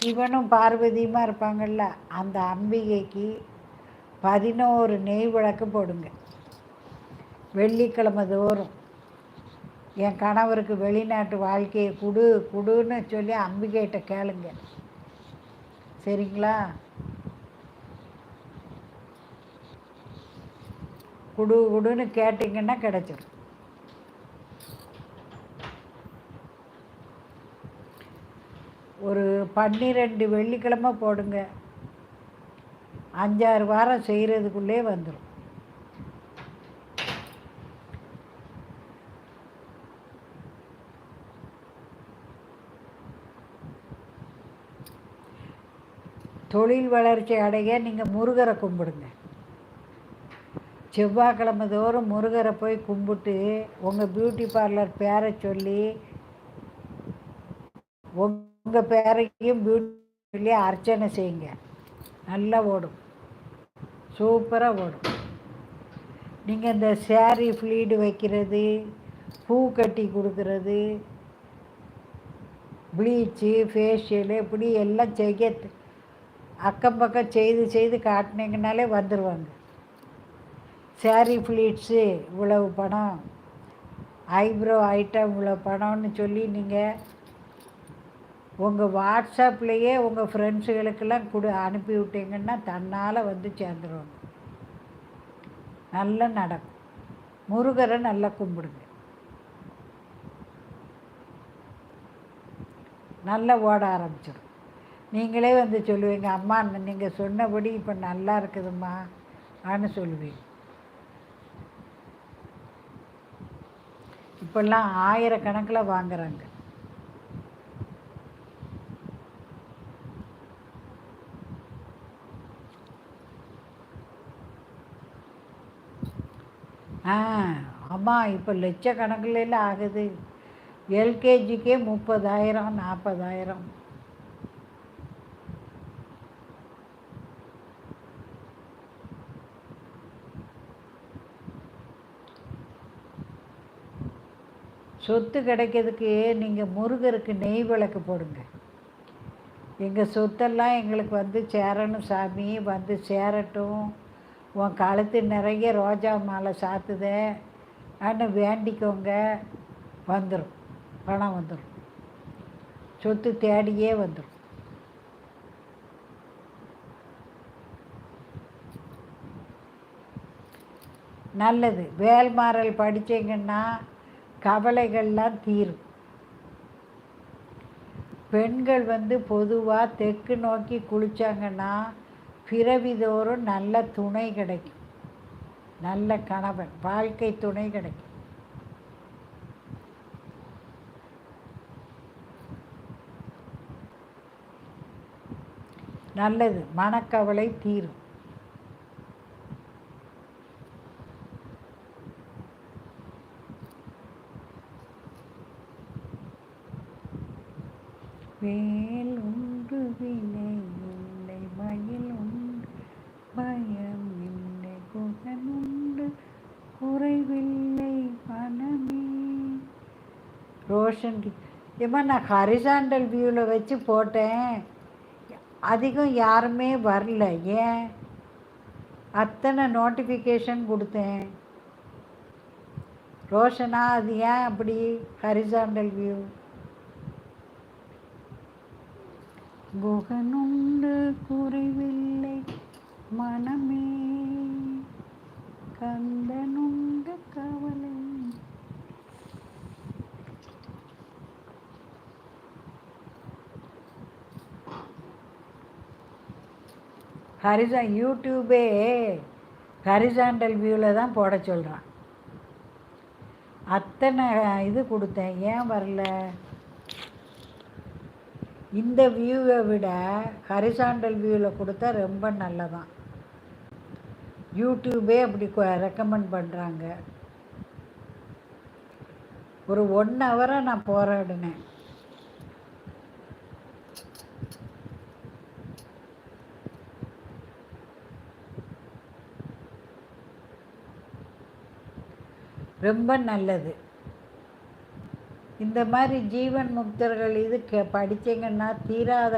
சிவனும் பார்வதியுமா இருப்பாங்கள்ல, அந்த அம்பிகைக்கு 11 நெய் விளக்கு போடுங்க வெள்ளிக்கிழமை தோறும். என் கணவருக்கு வெளிநாட்டு வாழ்க்கையை குடுன்னு சொல்லி அம்பிகைகிட்ட கேளுங்க, சரிங்களா? குடுன்னு கேட்டிங்கன்னா கிடச்சிடும். ஒரு 12 வெள்ளிக்கிழமை போடுங்க, 5-6 வாரம் செய்கிறதுக்குள்ளே வந்துடும். தொழில் வளர்ச்சி அடைய நீங்கள் முருகரை கும்பிடுங்க. செவ்வாய்க்கிழமை தோறும் முருகரை போய் கும்பிட்டு உங்கள் பியூட்டி பார்லர் பேரை சொல்லி உங்கள் பேரையும் பியூட்டி சொல்லி அர்ச்சனை செய்யுங்க. நல்லா ஓடும், சூப்பராக ஓடும். நீங்கள் இந்த சேரீ ஃப்ளீடு வைக்கிறது, பூ கட்டி கொடுக்கறது, ப்ளீச்சு, ஃபேஷியலு இப்படி எல்லாம் செய்ய அக்கம் பக்கம் செய்து காட்டினீங்கனாலே வந்துடுவாங்க. சேரீ ஃப்ளீட்ஸு இவ்வளவு பணம், ஐப்ரோ ஐட்டம் இவ்வளோ பணம்னு சொல்லி நீங்கள் உங்கள் வாட்ஸ்அப்லேயே உங்கள் ஃப்ரெண்ட்ஸுகளுக்கெல்லாம் அனுப்பி விட்டீங்கன்னா தன்னால் வந்து சேர்ந்துருவாங்க. நல்லா நடக்கும். முருகரை நல்லா கும்பிடுங்க, நல்லா ஓட ஆரம்பிச்சிடும். நீங்களே வந்து சொல்லுவீங்க, அம்மா நீங்கள் சொன்னபடி இப்போ நல்லா இருக்குதும்மா ஆன்னு சொல்லுவீங்க. இப்போல்லாம் 1000 கணக்கில் வாங்குறாங்க. அம்மா இப்போ லட்சக்கணக்கில் ஆகுது. எல்கேஜிக்கே 30,000 40,000. சொத்து கிடைக்கிறதுக்கு நீங்கள் முருகருக்கு நெய் விளக்கு போடுங்க. எங்கள் சொத்தெல்லாம் எங்களுக்கு வந்து சேரணும் சாமி, வந்து சேரட்டும், உன் கழுத்து நிறைய ரோஜா மாலை சாத்துத அப்படின்னு வேண்டிக்கோங்க. வந்துடும், பணம் வந்துடும், சொத்து தேடியே வந்துடும். நல்லது. வேல்மாறல் படித்தீங்கன்னா கவலைகள்லாம் தீரும். பெண்கள் வந்து பொதுவாக தெற்கு நோக்கி குளித்தாங்கன்னா பிறவிதோறும் நல்ல துணை கிடைக்கும், நல்ல கணவன் வாழ்க்கை துணை கிடைக்கும். நல்லது, மனக்கவலை தீரும். வேல் உண்டு வினை இல்லை, மயில் உண்டு பயம் இல்லை, குகன் உண்டு குறைவில்லை பணமே. ரோஷன் ஏமா நான் ஹரிசாண்டல் வியூவில் வச்சு போட்டேன், அதிகம் யாருமே வரல. ஏன் அத்தனை நோட்டிஃபிகேஷன் கொடுத்தேன்? ரோஷனா, அது ஏன் அப்படி ஹரிசாண்டல் வியூ? குகனுண்டு குறைவில்லை மனமே, கந்தனுண்டு கவலை. யூடியூபே ஹரிசாண்டல் வியூவில் தான் போட சொல்கிறான். அத்தனை இது கொடுத்தேன், ஏன் வரல? இந்த வியூவை விட ஹரிசாண்டல் வியூவில் கொடுத்தா ரொம்ப நல்லதான். யூடியூபே அப்படி ரெக்கமெண்ட் பண்ணுறாங்க. ஒரு 1 ஹவரை நான் போராடினேன். ரொம்ப நல்லது. இந்த மாதிரி ஜீவன் முக்தர்கள் இது படித்தீங்கன்னா தீராத